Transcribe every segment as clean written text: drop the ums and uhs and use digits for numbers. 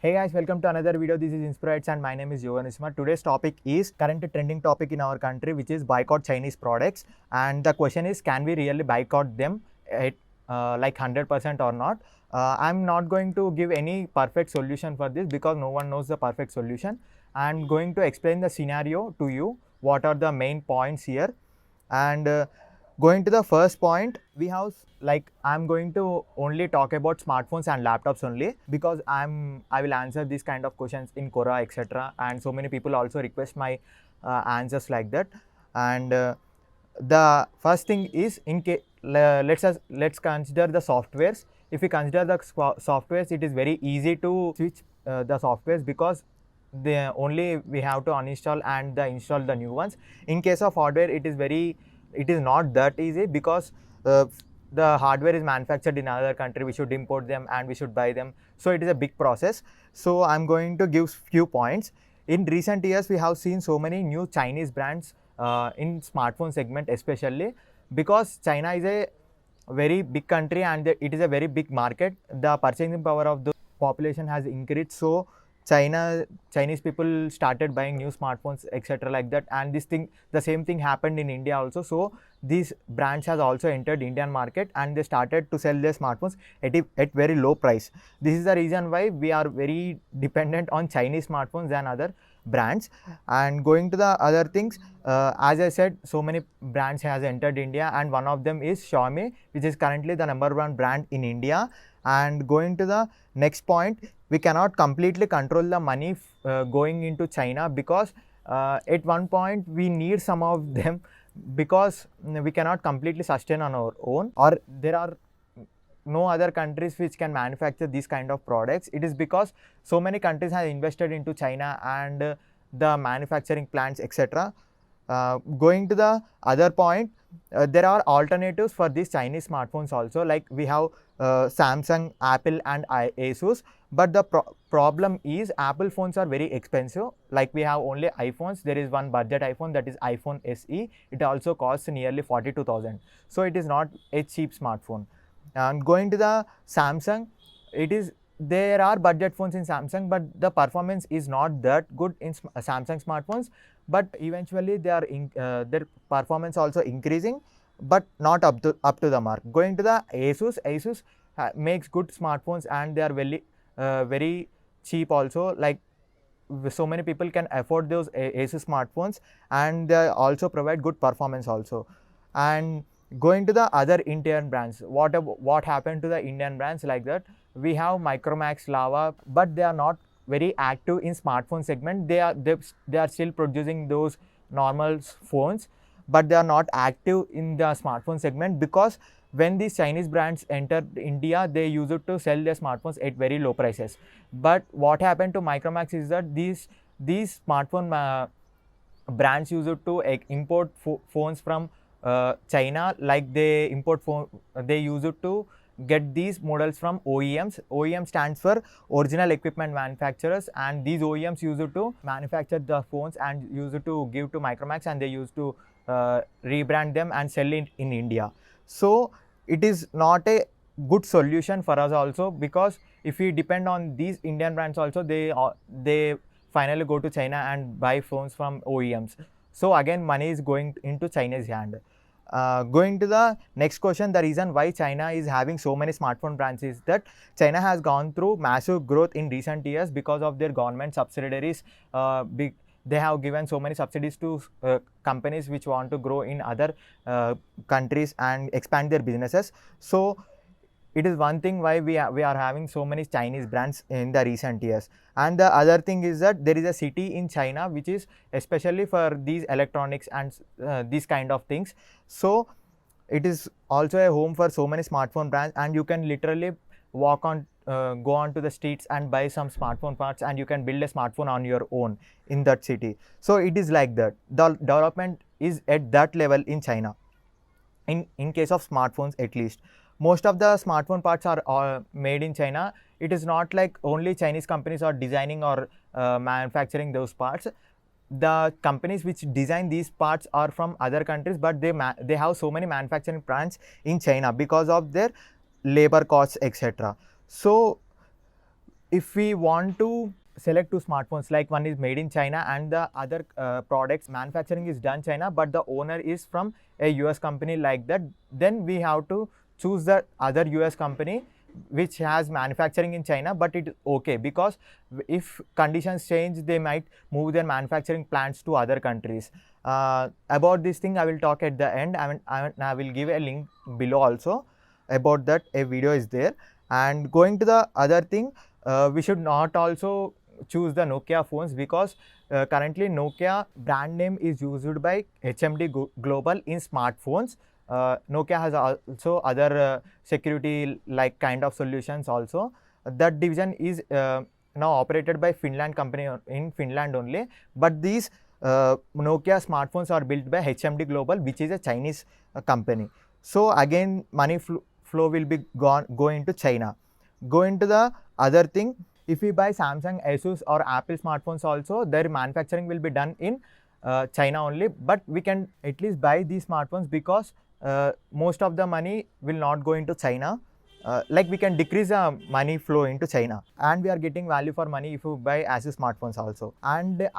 Hey guys, welcome to another video. This is Inspirates and my name is Yogan Isma. Today's topic is current trending topic in our country, which is boycott Chinese products. And the question is, can we really boycott them at like 100% or not? I'm not going to give any perfect solution for this because no one knows the perfect solution. I'm going to explain the scenario to you. What are the main points here? And going to the first point, we have I'm going to only talk about smartphones and laptops only because I will answer these kind of questions in Quora, etc. And so many people also request my answers like that. And the first thing is let's consider the softwares. If we consider the softwares, it is very easy to switch the softwares because only we have to uninstall and install the new ones. In case of hardware, it is not that easy because the hardware is manufactured in another country. We should import them and we should buy them, so it is a big process. So I'm going to give few points. In recent years, we have seen so many new Chinese brands in smartphone segment, especially because China is a very big country and it is a very big market. The purchasing power of the population has increased, so Chinese people started buying new smartphones, etc. like that. And the same thing happened in India also. So these brands has also entered Indian market and they started to sell their smartphones at very low price. This is the reason why we are very dependent on Chinese smartphones than other brands. And going to the other things, as I said, so many brands has entered India, and one of them is Xiaomi, which is currently the #1 brand in India. And going to the next point, we cannot completely control the money going into China because at one point we need some of them because we cannot completely sustain on our own, or there are no other countries which can manufacture these kind of products. It is because so many countries have invested into China and the manufacturing plants, etc. Going to the other point, there are alternatives for these Chinese smartphones also. Like we have Samsung, Apple, and Asus. But the problem is Apple phones are very expensive. Like we have only iPhones. There is one budget iPhone, that is iPhone SE. It also costs nearly 42,000. So it is not a cheap smartphone. And going to the Samsung, there are budget phones in Samsung, but the performance is not that good in Samsung smartphones. But eventually their performance also increasing, but not up to the mark. Going to the Asus makes good smartphones and they are very cheap also. Like so many people can afford those Asus smartphones, and they also provide good performance also. And going to the other Indian brands, what happened to the Indian brands like that? We have Micromax, Lava, but they are not very active in smartphone segment. They are still producing those normal phones, but they are not active in the smartphone segment because when these Chinese brands entered India, they used to sell their smartphones at very low prices. But what happened to Micromax is that these smartphone brands used to import phones from China. Like they they used to get these models from OEMs. OEM stands for original equipment manufacturers, and these OEMs used to manufacture the phones and used to give to Micromax, and they used to rebrand them and sell it in India. So it is not a good solution for us also, because if we depend on these Indian brands also, they finally go to China and buy phones from OEMs. So again, money is going into China's hand. Going to the next question, the reason why China is having so many smartphone brands is that China has gone through massive growth in recent years because of their government subsidiaries. They have given so many subsidies to companies which want to grow in other countries and expand their businesses. So it is one thing why we are having so many Chinese brands in the recent years. And the other thing is that there is a city in China which is especially for these electronics and these kind of things. So it is also a home for so many smartphone brands, and you can literally go on to the streets and buy some smartphone parts, and you can build a smartphone on your own in that city. So it is like that. The development is at that level in China. In case of smartphones, at least most of the smartphone parts are made in China. It is not like only Chinese companies are designing or manufacturing those parts. The companies which design these parts are from other countries, but they have so many manufacturing plants in China because of their labor costs, etc. So if we want to select two smartphones, like one is made in China and the other products manufacturing is done China, but the owner is from a US company like that, then we have to choose the other US company which has manufacturing in China, but it okay, because if conditions change, they might move their manufacturing plants to other countries. About this thing I will talk at the end. I will give a link below also about that. A video is there. And going to the other thing, we should not also choose the Nokia phones, because currently Nokia brand name is used by HMD Global in smartphones. Nokia has also other security like kind of solutions also. That division is now operated by Finland company in Finland only, but these Nokia smartphones are built by HMD Global, which is a Chinese company. So again, money flow will be going to China. Going to the other thing, if we buy Samsung, Asus or Apple smartphones also, their manufacturing will be done in China only, but we can at least buy these smartphones because most of the money will not go into China. Like we can decrease the money flow into China, and we are getting value for money if you buy Asus smartphones also. And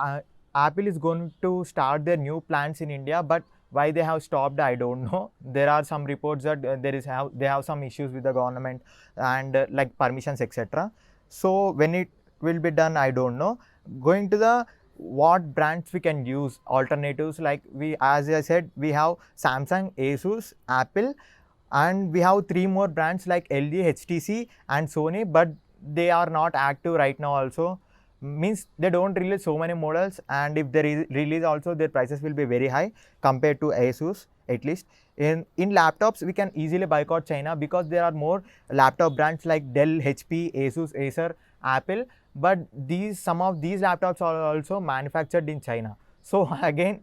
Apple is going to start their new plants in India, but why they have stopped, I don't know. There are some reports that they have some issues with the government and like permissions, etc. So when it will be done, I don't know. Going to the what brands we can use alternatives, like we, as I said, we have Samsung, Asus, Apple, and we have 3 more brands like LG, HTC and Sony, but they are not active right now also. Means they don't release so many models, and if they release also, their prices will be very high compared to Asus. At least in laptops we can easily boycott China, because there are more laptop brands like Dell, HP, Asus, Acer, Apple, but some of these laptops are also manufactured in China. So again,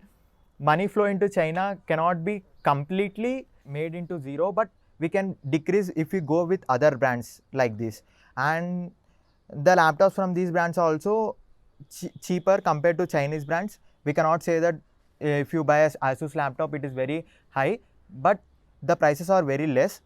money flow into China cannot be completely made into zero, but we can decrease if we go with other brands like this. And the laptops from these brands are also cheaper compared to Chinese brands. We cannot say that if you buy a Asus laptop it is very high, but the prices are very less.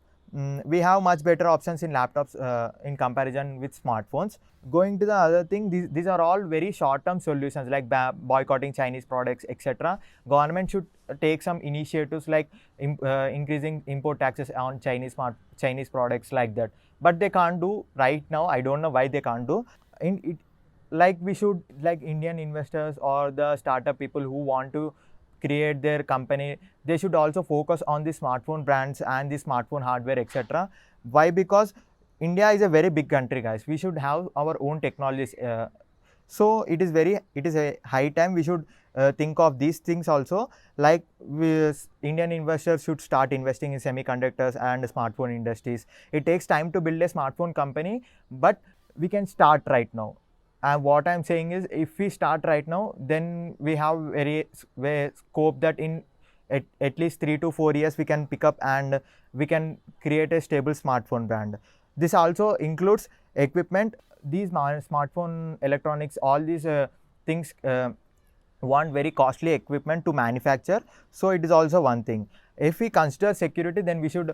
We have much better options in laptops in comparison with smartphones. Going to the other thing, these are all very short term solutions, like boycotting Chinese products, etc. Government should take some initiatives like increasing import taxes on Chinese products like that, but they can't do right now. I don't know why they can't do it. Like we should, like Indian investors or the startup people who want to create their company, they should also focus on the smartphone brands and the smartphone hardware, etc. Why? Because India is a very big country, guys. We should have our own technologies. So it is a high time we should think of these things also. Like Indian investors should start investing in semiconductors and smartphone industries. It takes time to build a smartphone company, but we can start right now. And what I'm saying is, if we start right now, then we have very scope that in at least 3 to 4 years we can pick up and we can create a stable smartphone brand. This also includes equipment. These smartphone electronics, all these things want very costly equipment to manufacture. So it is also one thing. If we consider security, then we should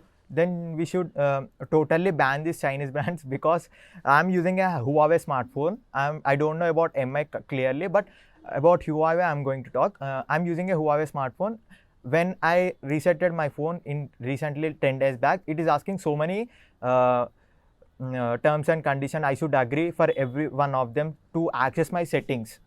totally ban these Chinese brands, because I'm using a Huawei smartphone. I don't know about MI clearly, but about Huawei I'm going to talk. I'm using a Huawei smartphone. When I resetted my phone in recently 10 days back, it is asking so many terms and conditions. I should agree for every one of them to access my settings.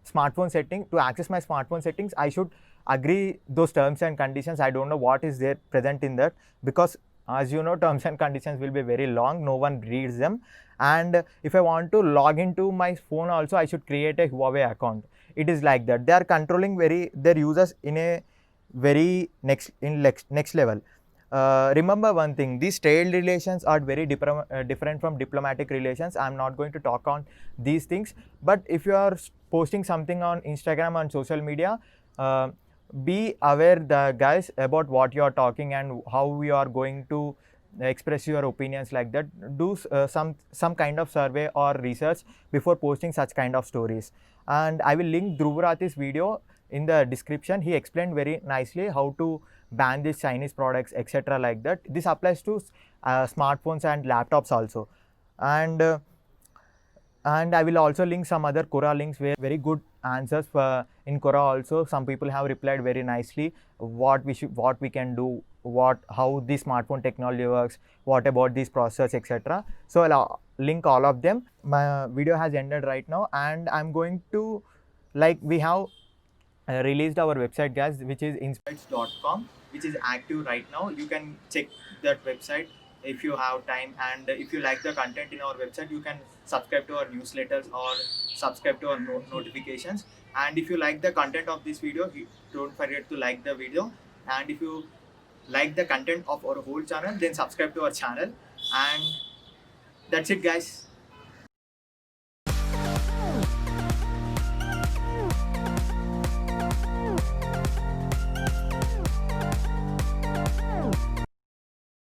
To access my smartphone settings, I should agree those terms and conditions. I don't know what is there present in that, because as you know, terms and conditions will be very long, no one reads them. And if I want to log into my phone also, I should create a Huawei account. It is like that. They are controlling their users in a very next level. Remember one thing, these trade relations are very different from diplomatic relations. I'm not going to talk on these things, but if you are posting something on Instagram and social media, be aware, guys, about what you are talking and how you are going to express your opinions like that. Do some kind of survey or research before posting such kind of stories. And I will link Dhruv Rathi's video in the description. He explained very nicely how to ban these Chinese products, etc. like that. This applies to smartphones and laptops also. And And I will also link some other Quora links where very good answers for in Quora also. Some people have replied very nicely what we can do, how the smartphone technology works, what about this process, etc. So I'll link all of them. My video has ended right now, and I'm going to, like, we have released our website, guys, which is inspirites.com, which is active right now. You can check that website if you have time, and if you like the content in our website, you can subscribe to our newsletters or subscribe to our notifications. And if you like the content of this video, don't forget to like the video. And if you like the content of our whole channel, then subscribe to our channel. And that's it, guys.